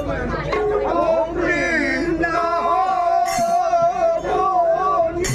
红日那多年。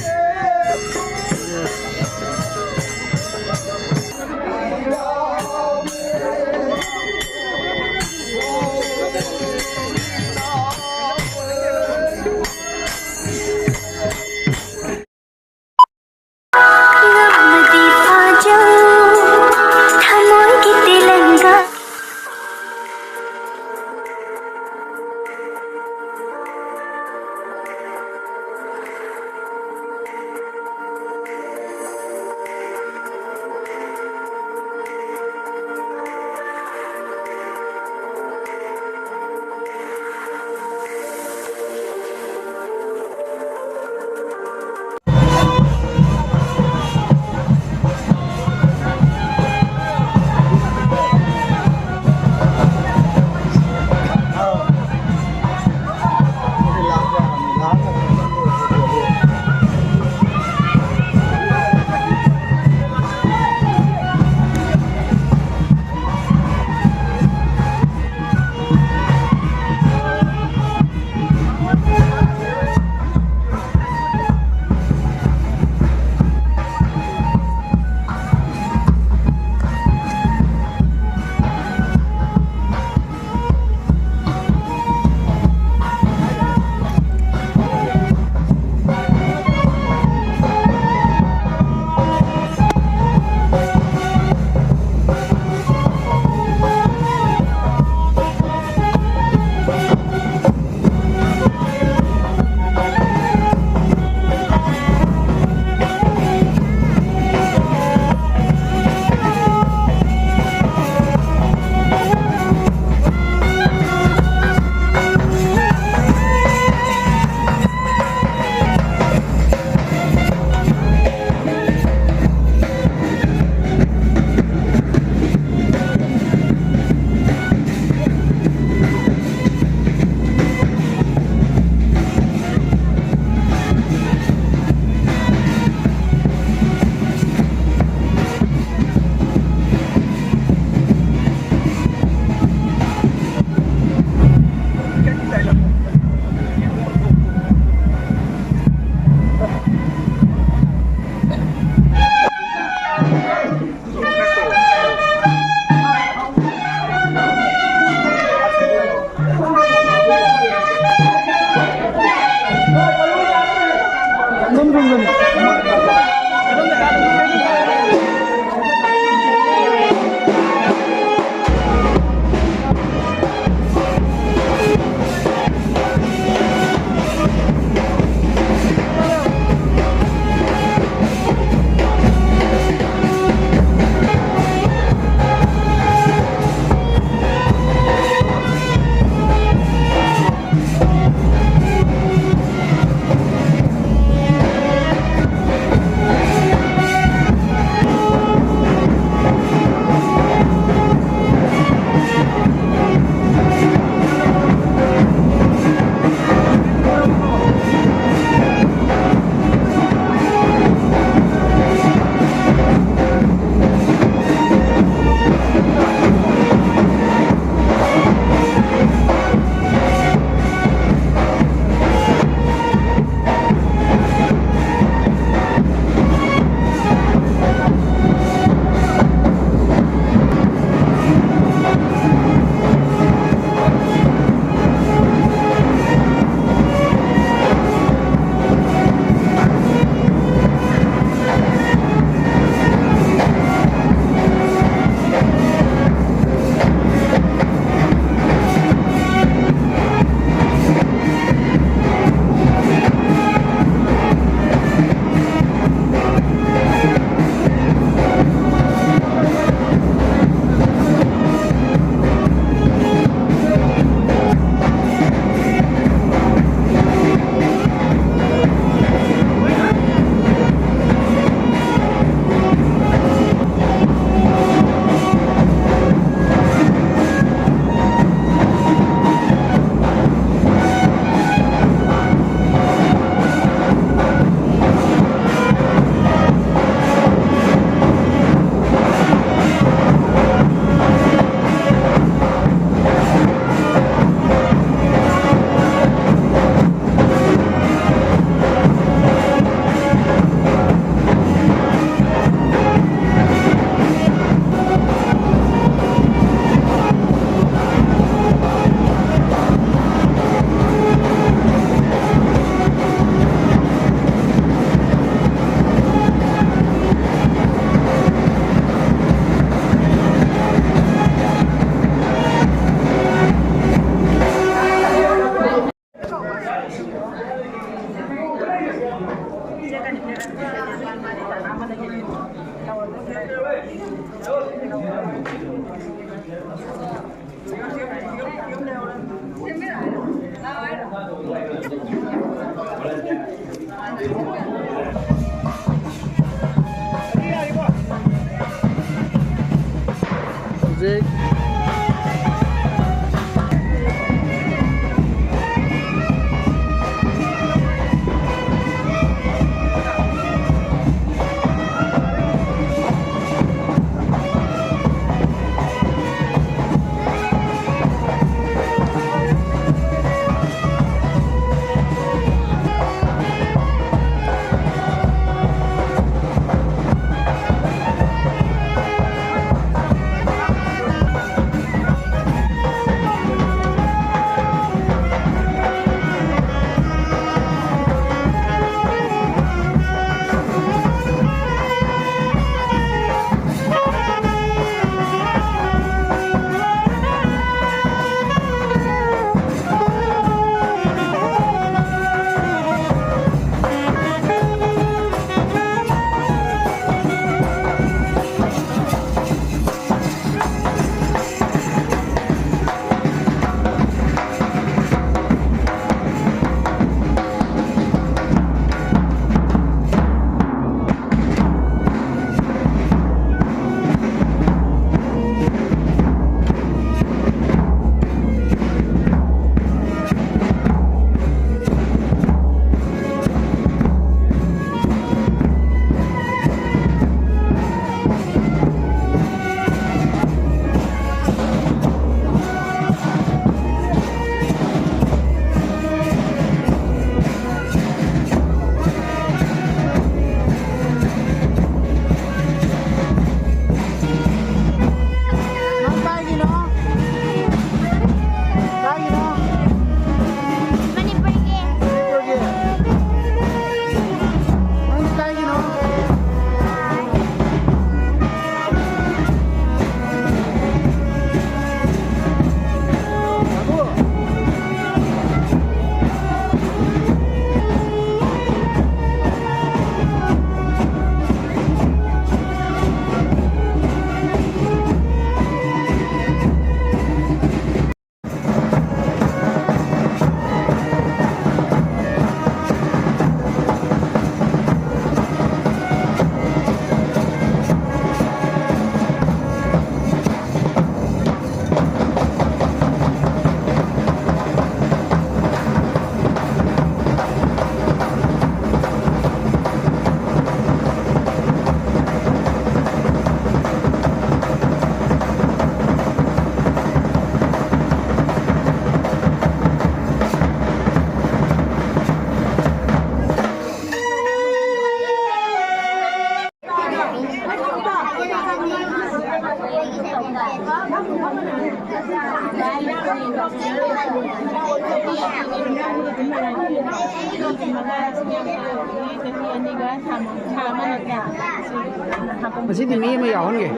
Masih ini me yawan ke?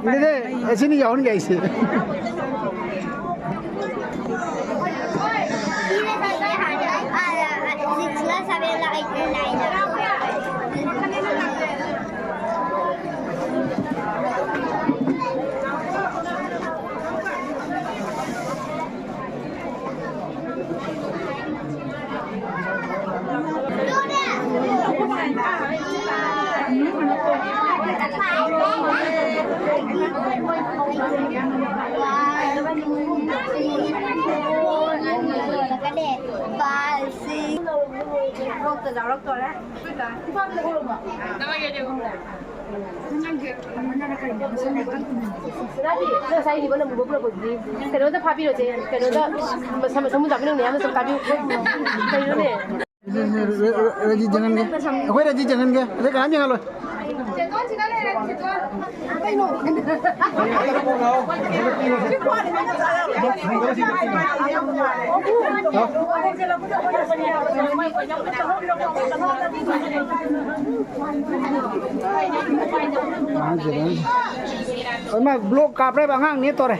Ini sini yawan ke isi? saya di mana buku buku ini, kalau ada papi loh je, kalau ada sama sama tapi ni yang sama papi, kalau ni. Raji jangan ke? Aku Raji jangan ke? Ada kami jangan loh. Mà blok cạp đấy bằng ngang ní to này.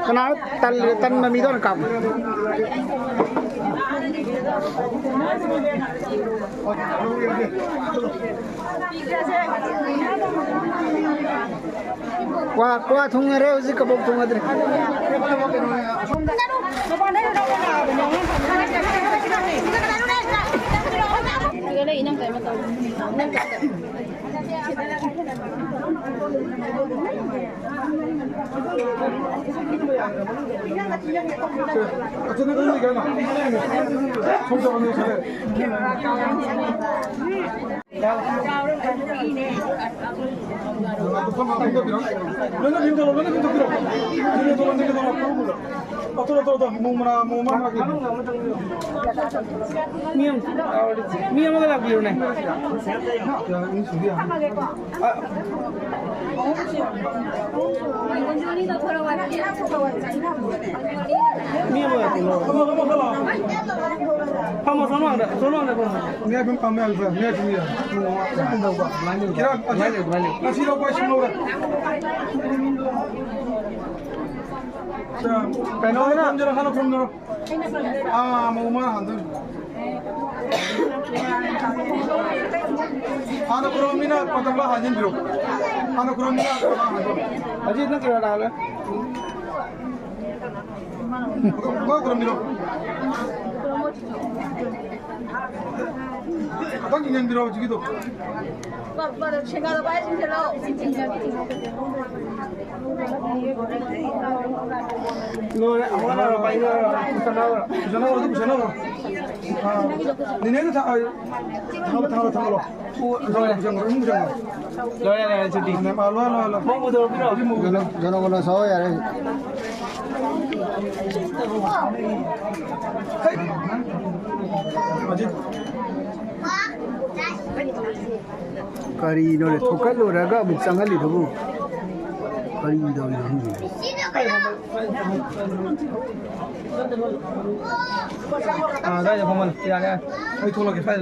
Kenapa tan mami itu cạp. Qua thùng này rồi, cái bọc thùng này. Cái này năm cái mà tao, năm cái. Mia mana lagi ni? Mia mana tu? Kamu sama ada? Mia pun kami alfa, mia tu mia. Kira, nasi lauk apa semua? Penol na? Jangan kalau from dulu. Mau mana hantu? Anak kurang minat, patahlah hajin bro. Anak kurang minat, hajin nak kira dah lah. Kau kurang minat. Apa yang biro begitu? Baru cengkal apa sih kalau? No, apa nak apa ini? Sana. Ni tu thang lo. Loya cuti. Malu. Mau betul biro. Jono sawo ya. Kari dole thokal lo raga bu changali thobu kari dole hingi da ja phaman ya ya ai thola ke fai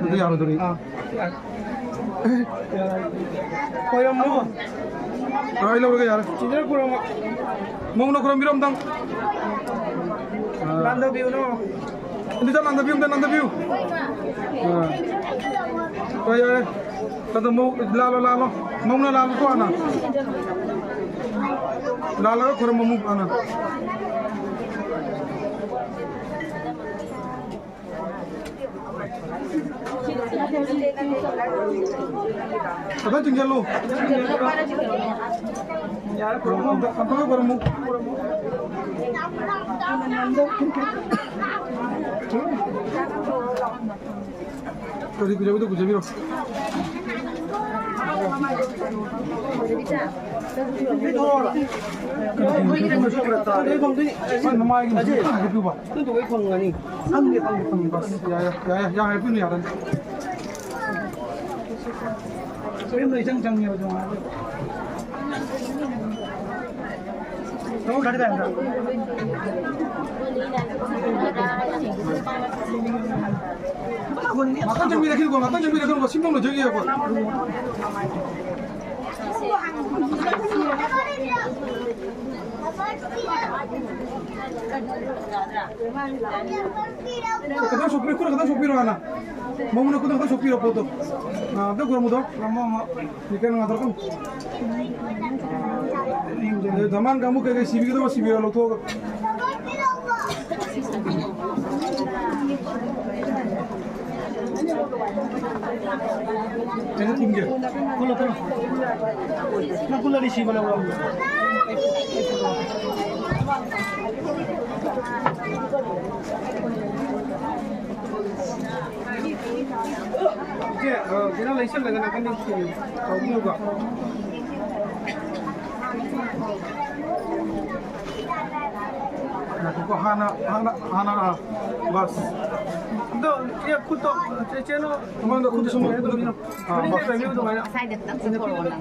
de ya do ri koyam mo ai lo ke yar chidar kuro mong no kuro miram dang nanda view no ini kan nanda view Kaya kata mau lalo mau na lalo tu ana lalo kurang mau ana apa tinggal lu ya kurang mau apa kurang mau Kali kerja itu kerja biro. Ini isang changi ho jama. Kamu dari mana? Makan jam bila kilo, makan jam bila kilo, simpang lo jadi apa? Kadang sopir mana? Mau nak kadang sopir apa tu? Nah, dah kurang mudah. Lama ikan ngatur kan. Zaman kamu kayak CV kita masih viral lo tu. Ini tinggi. Kalau. Nak pula di sini mana orang? Kita license lagi nak ni kau juga. Nak kau hana bas. Dah dia kuto channel mana kuto semua itu ni. Bas. Saya datang sekolah.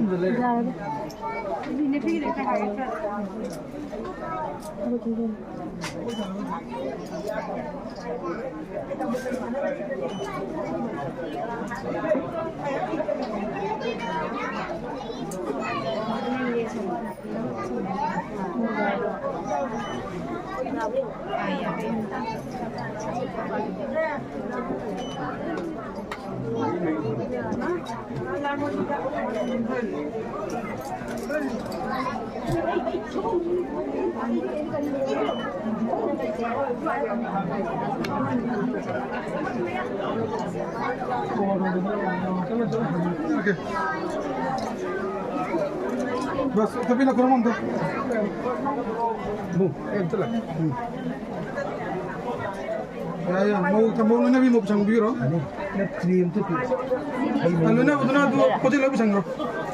Ini pilih saya. Okay. Bas, tapi nak kurang tu. Bu, betul lah. Ya, mau na भी mau pasang biro. Na cream tu. Ano na, udah na tu, kau jadi lagu pasang bro.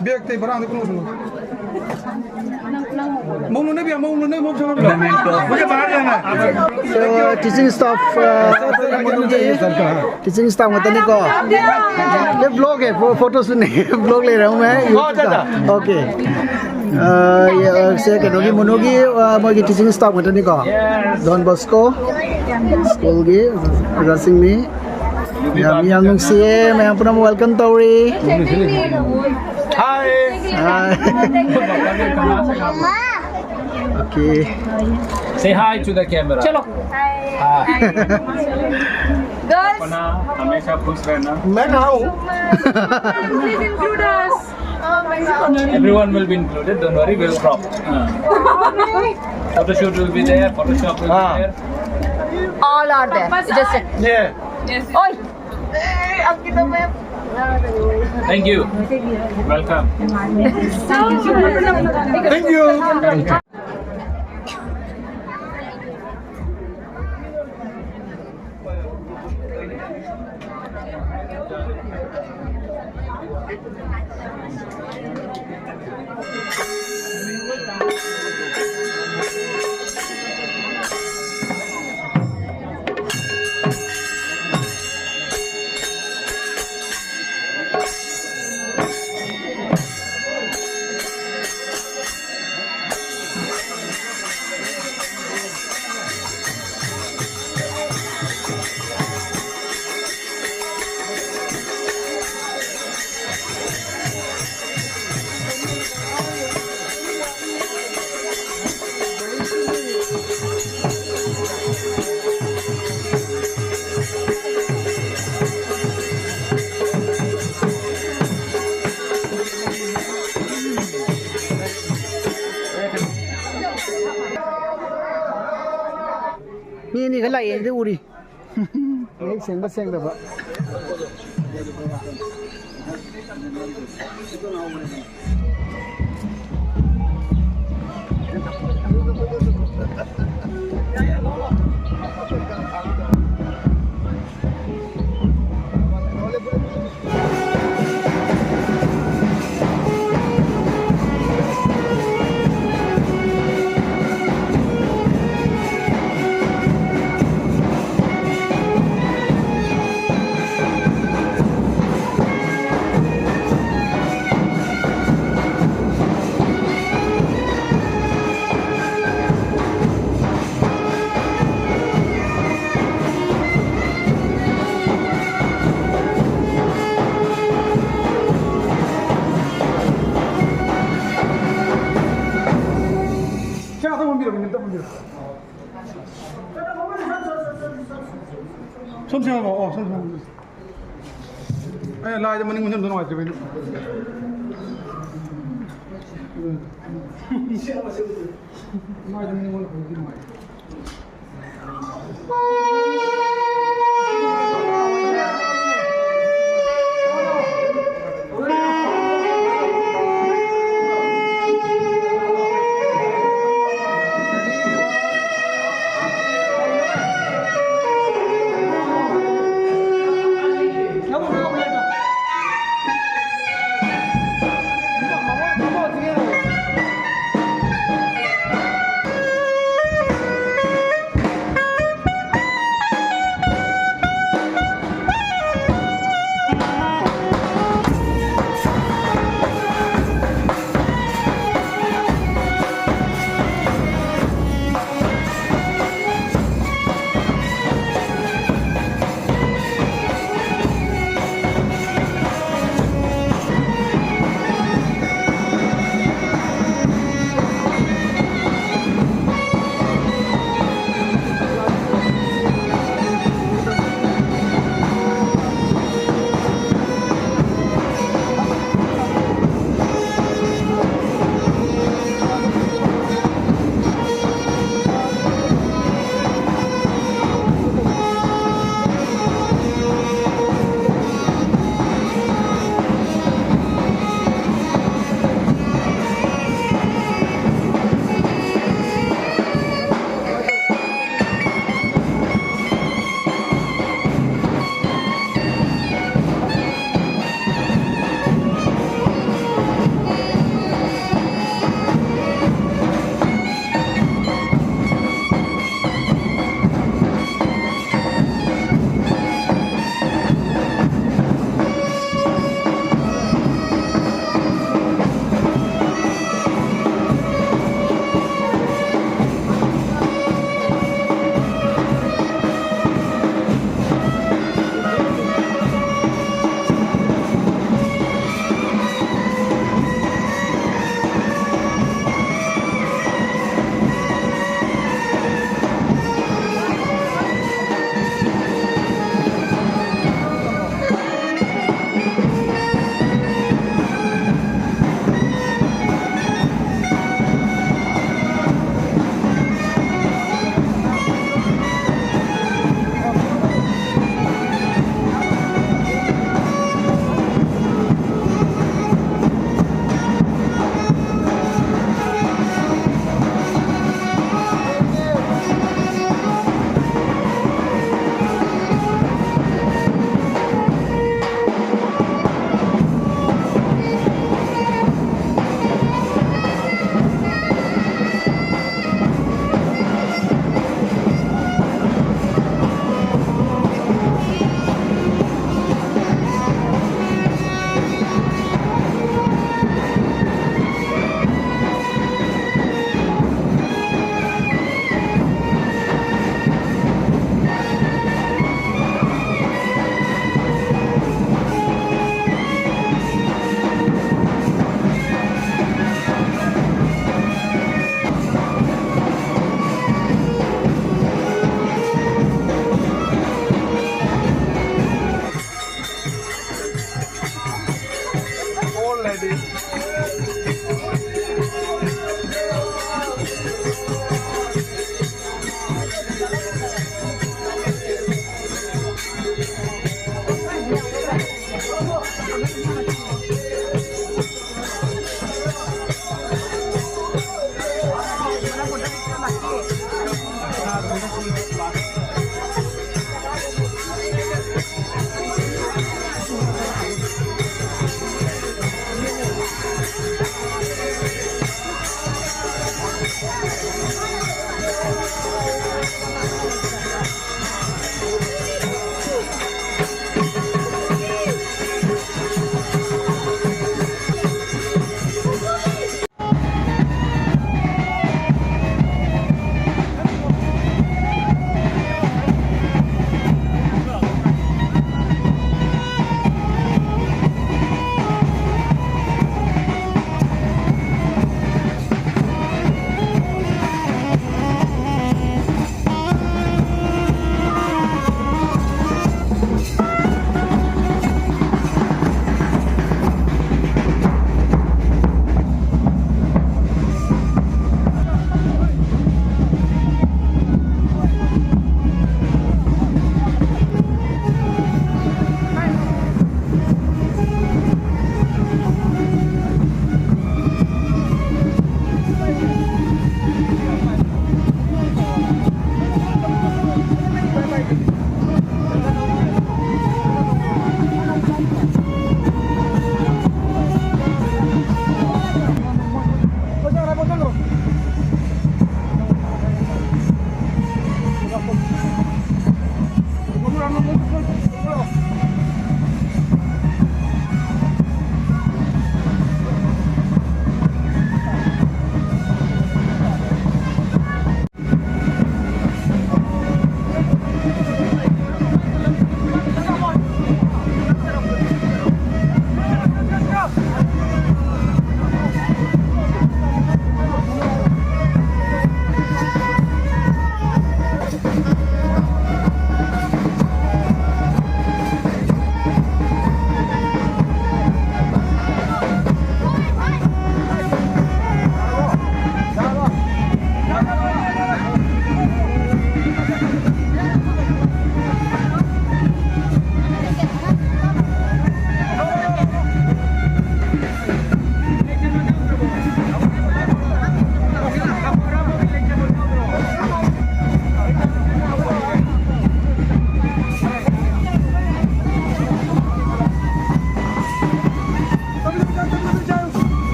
Biar kita barang tu kau pasang. Mau na भी mau pasang bro. Muझे बाहर जाना. So teaching staff teaching staff बताने को ये blog है photos नहीं blog ले रहा हूँ मैं ओके ये कनोगी मुनोगी मोगी टीचिंग स्टाफ बताने को डॉन बॉस्को स्कूल की रसिंग में yang nungsi मैं अपना welcome तौरी Hi. Okay. Say hi to the camera. चलो अपना हमेशा खुश रहना. मैं कहाँ हूँ Everyone will be included. Don't worry, we'll crop. Photo shoot will be there. Photoshop will be there. All are there. Just Yeah. Oi. अब कितना मैं Thank you. Welcome. Thank you.นี่เขาไล่เองดูดิเสียงก็เสียงแบบว่า Samsung oh Samsung. Ay la maning mun dono ate ben. Ma maning mun ko din mai.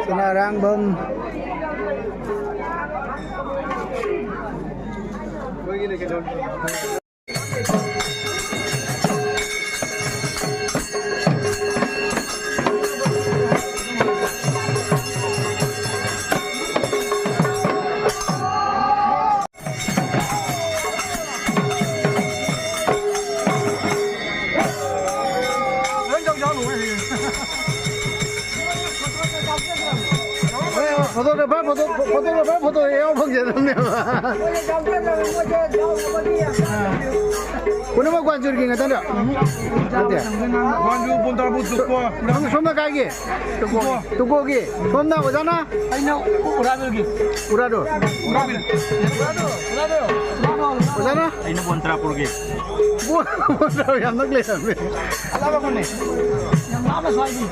Senarang bom. Foto eo phong giờ lắm nè. Kuna mau kuanjur gini nggak tahu? Nanti. Kuanjur pun tak butuh kuah. Kamu semua kayak gini? Tuku gini. Somna ke sana? Ayo, urado lagi. Urado. Ke sana? Ini pun terapur gitu. Urado yang nak lihat. Apa kau ni? Yang apa lagi?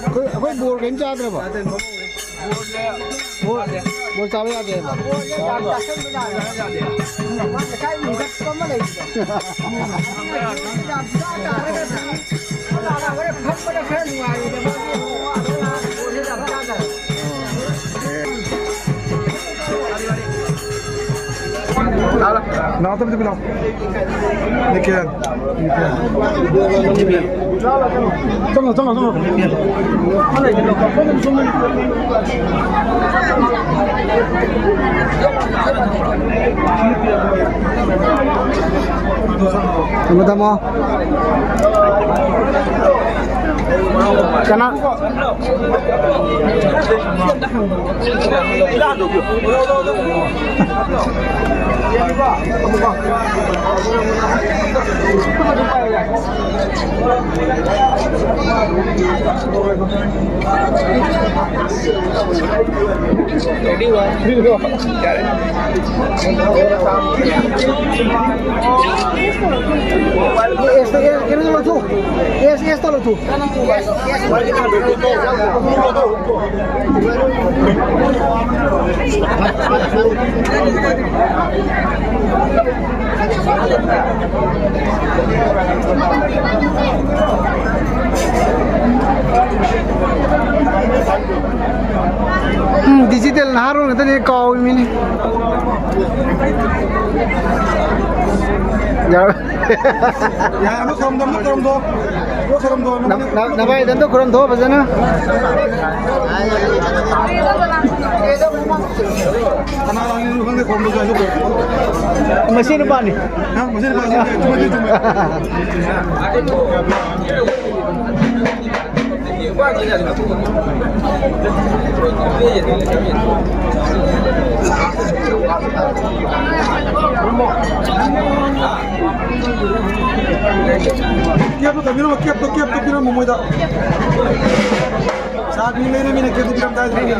Kau bor kan cakap apa? Bor cabai ada apa? Nada betul bilang. Nikian. Tunggu. Tama-tama. Kana. Yes, tolo tu. Digital naharong ito ni kau ini. Ya, lu keram do. Nabai tentu kurang tahu pasal na. Karena orang ini kan dia keram do aja. Mesin apa ni? Hah, masih cuma. Kiap tu bilang mau dah. Saat ini mina kiap tu bilang dah jadi.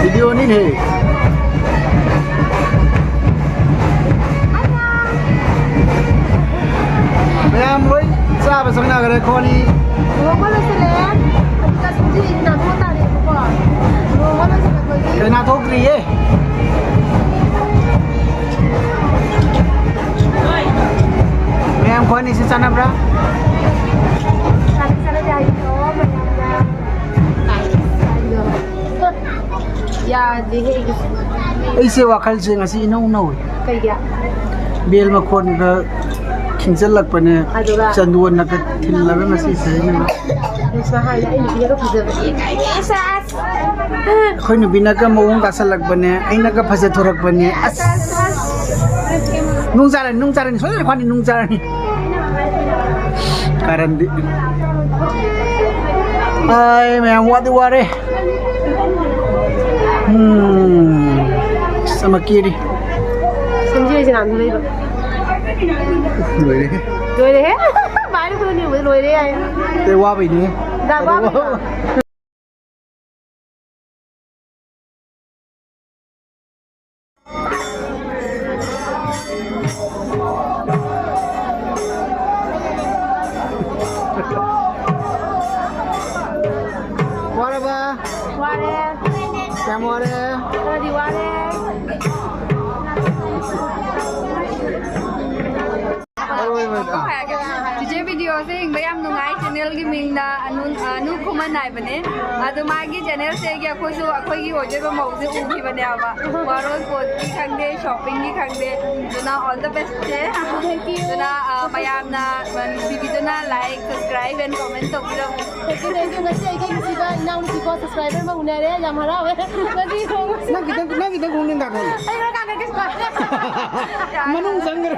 Video ni ni. Mayam boy, sa pasang na kare khoni. Mana sih? Kita sendiri nak buat tadi apa? Mana sih nak pergi? Kena thok ri ye. Mayam khoni si sana bra. Sana jadi oh, ꯌꯥꯗꯦ ꯍꯦꯛ ꯑꯩꯁꯦ ꯋꯥꯈꯜꯁꯦ ꯉꯁꯤ ꯏꯅꯧ ꯅꯧꯏ ꯀꯩꯒꯤ ꯕꯦꯜ ꯃꯈꯣꯟꯒ ꯈꯤꯡꯖꯤꯜꯂꯛꯄꯅꯦ ꯑꯗꯨꯒ ꯆꯟꯗꯣꯟꯅꯒ ꯊꯤꯜꯂꯒ ꯉꯁꯤꯁꯦ ꯅꯨꯡꯁꯥ ꯍꯥꯏꯅ ꯑꯩ ꯅꯨꯄꯤꯅꯒ ꯐꯖꯕꯅꯦ ꯑꯩꯈꯣꯏ ꯅꯨꯄꯤꯅꯒ ꯃꯑꯣꯡ ꯇꯥꯁꯜꯂꯛꯄꯅꯦ ꯑꯩꯅꯒ ꯐꯖꯊꯣꯔꯛꯄꯅꯦ ꯑꯁ ꯅꯨꯡ ꯆꯥꯔꯅꯤ ꯁꯣꯏꯗꯅ ꯈ꯭ꯋꯥꯅꯤ ꯅꯨꯡ ꯆꯥꯔꯅꯤ ꯀꯥꯔꯟꯗꯤ ꯑꯩ ꯃꯌꯥꯝ ꯋꯥꯗꯤ ꯋꯥꯔꯦ sama kiri ꯁꯦꯝꯖꯤꯔꯤꯁꯦ ꯉꯥꯟꯗ ꯂꯩꯕ loire ꯂꯣꯏꯔꯦꯍꯦ ꯃꯥꯏꯅ ꯈꯨꯗꯅꯤ ꯂꯣꯏꯔꯦ ꯍꯥꯏ te wabai ni ꯗꯥ ꯋꯥꯕ wara ba ꯋꯥꯔꯦ kam wara ꯈꯔꯗꯤ ꯋꯥꯔꯦ ꯆꯤꯆꯦ ꯚꯤꯗꯤꯑꯣꯁꯦ ꯌꯦꯡꯕ ꯌꯥꯝ ꯅꯨꯡꯉꯥꯏ ꯆꯦꯅꯦꯜꯒꯤ ꯃꯤꯡꯅ ꯑꯅꯨ ꯈꯨꯃꯟ ꯍꯥꯏꯕꯅꯦ ꯑꯗꯣ ꯃꯥꯒꯤ ꯆꯦꯅꯦꯜꯁꯦꯒꯤ ꯑꯩꯈꯣꯏꯒꯤ ꯑꯣꯏꯖꯕ ꯃꯧꯁꯦ ꯎꯈꯤꯕꯅꯦꯕ ꯋꯥꯔꯣꯜ ꯄꯣꯠꯀꯤ ꯈꯪꯗꯦ ꯁꯣꯞꯄꯤꯡꯒꯤ ꯈꯪꯗꯦ ꯑꯗꯨꯅ ꯑꯣꯜ ꯗ ꯕꯦꯁ ꯑꯗꯨꯅ ꯃꯌꯥꯝꯅ ꯅꯨꯡꯁꯤꯕꯤꯗꯨꯅ ꯂꯥꯏꯛ ꯁꯕꯁꯀ꯭ꯔꯥꯏꯕ ꯑꯦꯟ ꯀꯣꯃꯦꯟ ꯇꯧꯕꯤꯔꯝꯃꯨ ꯊꯦꯡꯛ ꯌꯨ ꯉꯁꯤ ꯑꯩꯒꯤꯁꯤꯒ ꯏꯅꯥꯎꯅꯨꯄꯤꯀꯣ ꯁꯕꯁꯀ꯭ꯔꯥꯏꯕꯔ ꯑꯃ ꯎꯅꯔꯦ ꯌꯥꯝ ꯍꯔꯥꯎꯋꯦ ꯉꯁꯤ nang kita gungin da kan ꯑꯩ ꯈꯔ ꯀꯥꯟꯗ manung sanggar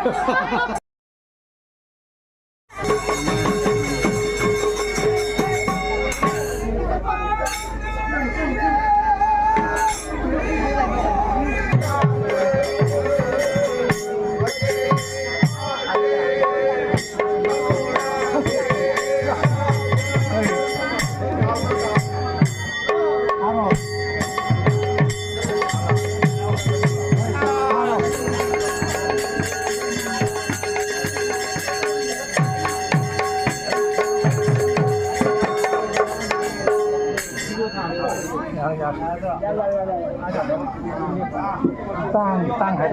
tang hai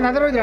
나들어 이제.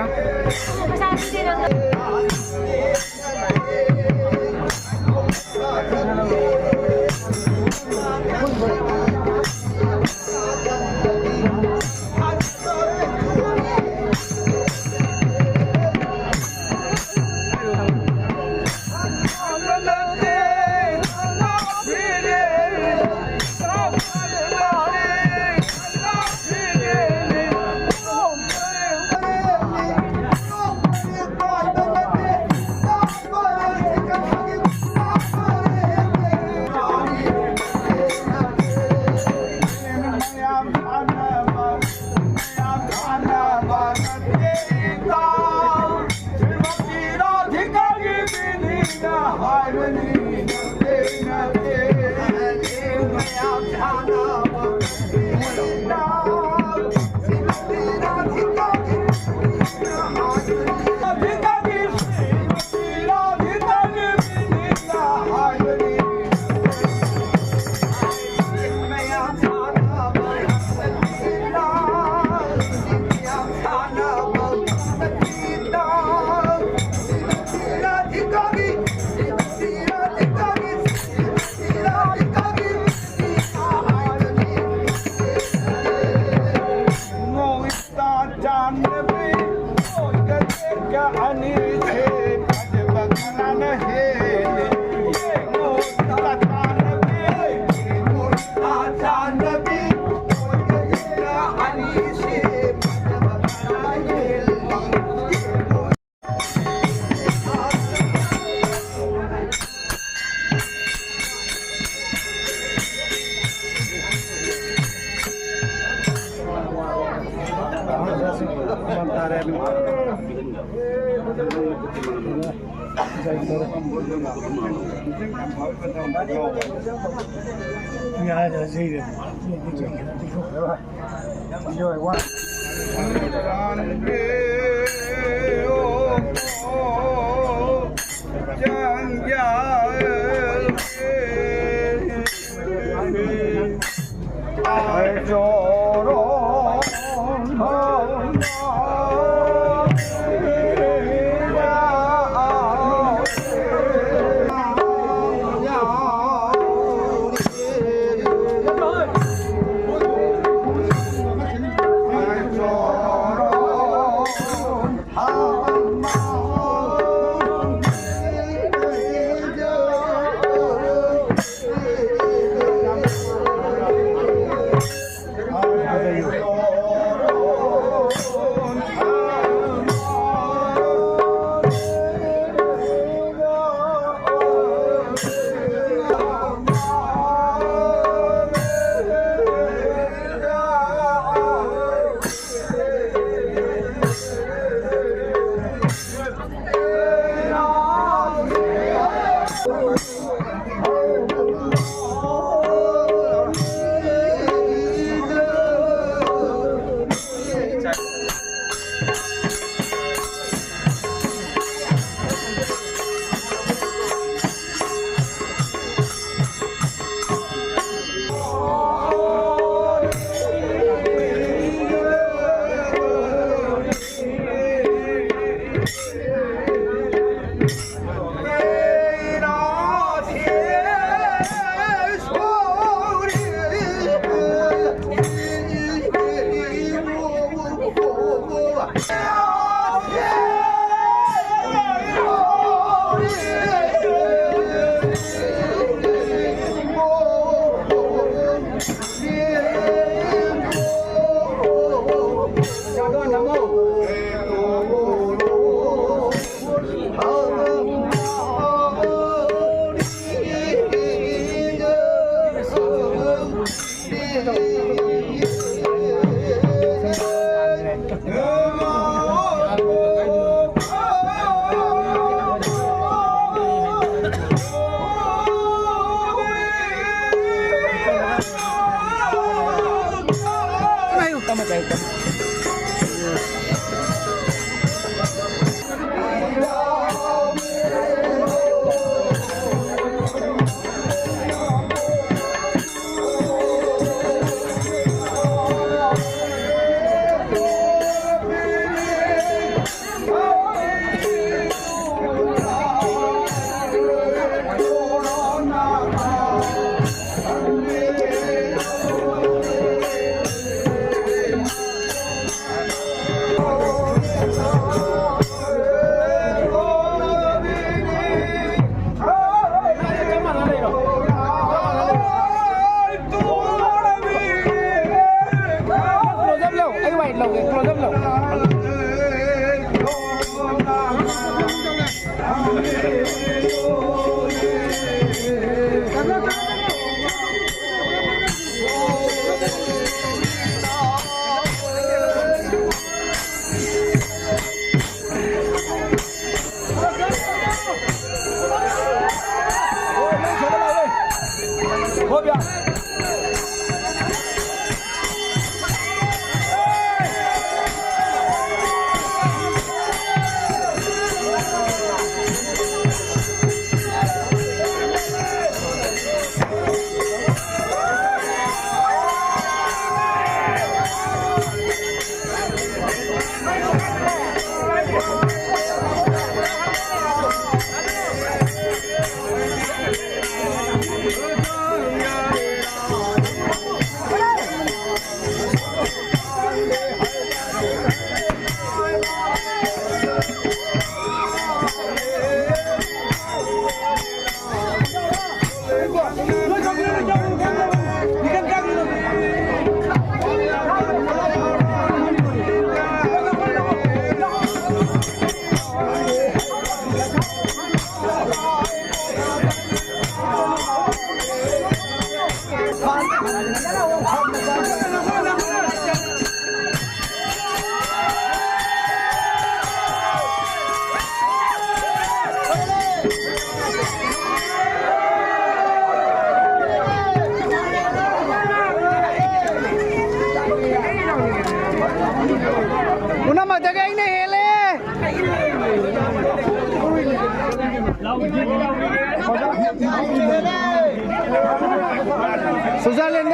Switzerland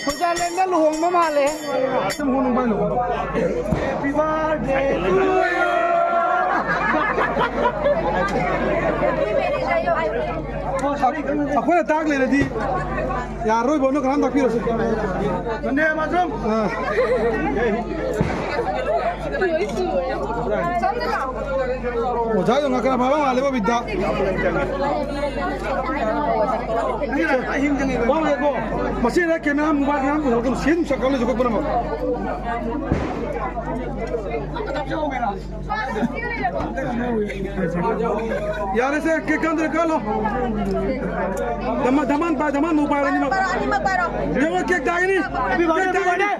Switzerland luhong mamale. Luhong ba luhong? Happy birthday to you. Aku nak tag le nanti. Ya Roy bono keram tak pilih. Nanti macam. Oh, jangan nak kena bawa malah bida. Bawa lego. Masih ada kamera mobile yang aku kalau sen sekali juga pernah. यार ऐसे cake अंदर निकालो दमान mobile नहीं ये वो cake दागी नहीं cake दागी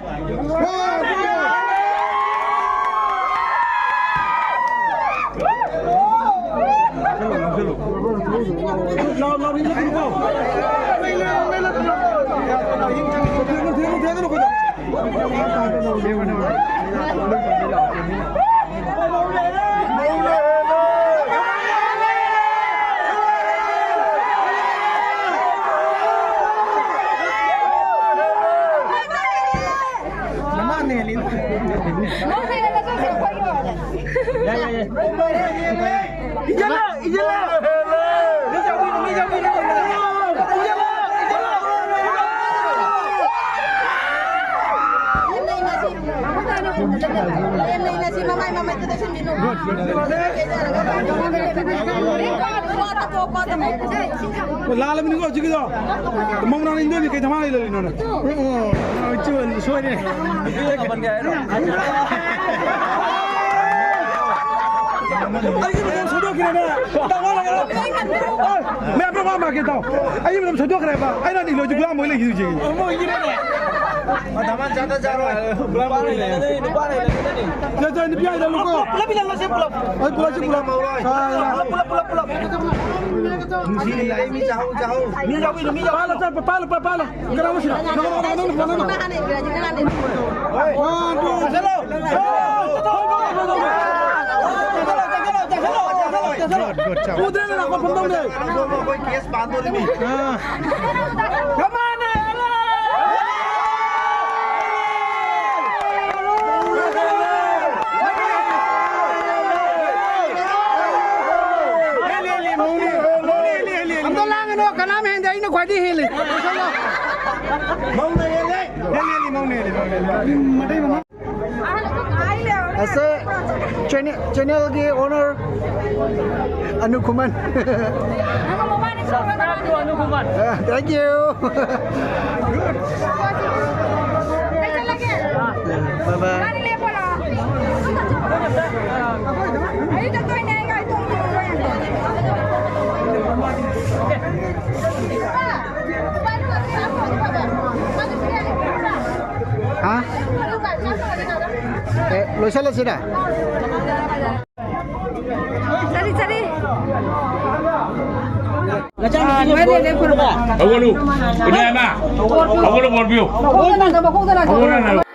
लाल में निको जिगे दो ममना ने इंदो भी के धमा ले इन्होंने चुन सोए ने ये बन गया अरे ये छोड़ो कि ना दवा लगा मैं अपना मां मां के दो अरे मैं छोड़ो करे बा आई ना नहीं लो जुगला मोले ही जी मो ही ने धमान ज्यादा जा रहा है बुला ले नहीं बुला ले नहीं जा नहीं पिया ले लोगो lebih lama saya pulang ay pulang sih pulang pulang Mesti ini jauh ini pala kenapa sih udah lah aku pendam deh koy kes bantu ini kemana Kanam yang dari ini kuat dihili. Mau nele, Asa channel ki owner Anukuman. Subscribe to Anukuman. Thank you. Bye bye. Hah? Lo salah sudah. Cari. Aku lu, ini apa? Aku lu mau view. Aku lu.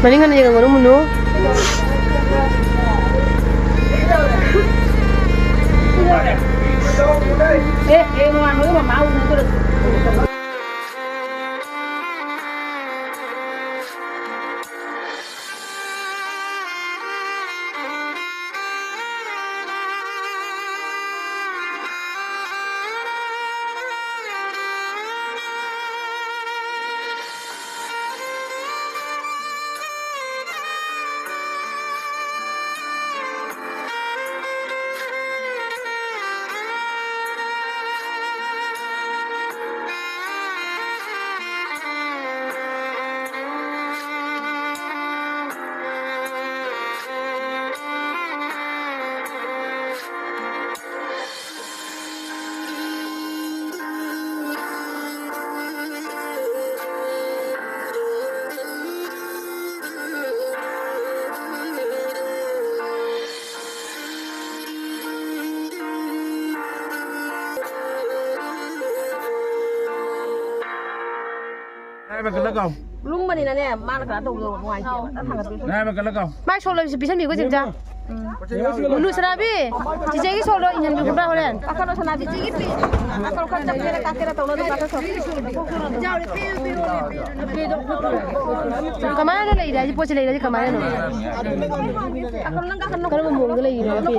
Maningan aja ngomong mulu. Mau mau Này mà cái lắc không? Lung mà này nè, mà là đầu rồi ngoài kia, đã thằng cái. Này mà cái lắc không? Mai solo bisa mi ko jinja. Ulu sarabi. Jijegi solo inyan bi kuda holen. Akan sanabi jigi pi. Akan kan tak kira kakira tawlo do kata so. Jauh pi Kamana la ida ji poche la ida ji kamana no. Akan nang kan kalau mau ngela ida pi.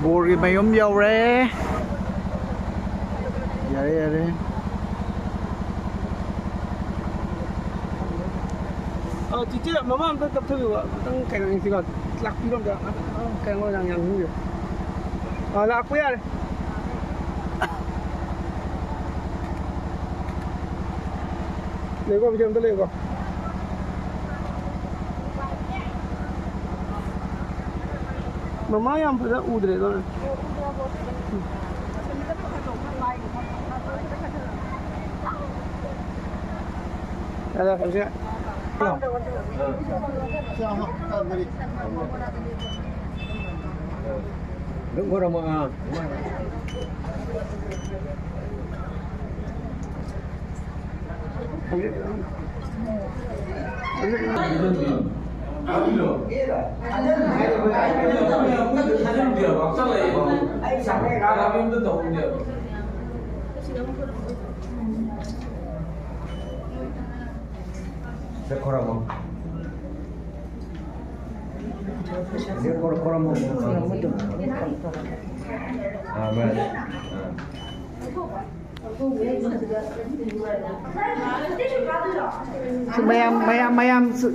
Buri mayom yaw re. Yare. Chị mama ăn tập thử ạ, tăng cái này thì còn lạc đi không được, cái ngôi nhà không được. Lạc quý à đây. Lấy qua bên tôi lấy qua. Mama yang pada udre tu. Ada apa sih? Đừng có đồng à.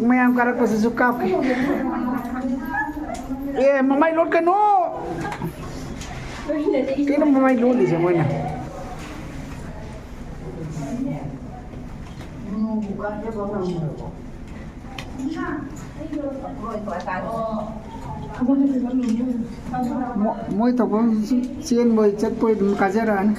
Mayam karak pa sa sukap. Mamay load ka no. Kaya mamay load siya mo na. Mo ito po siyan mo chat po itong kajaran.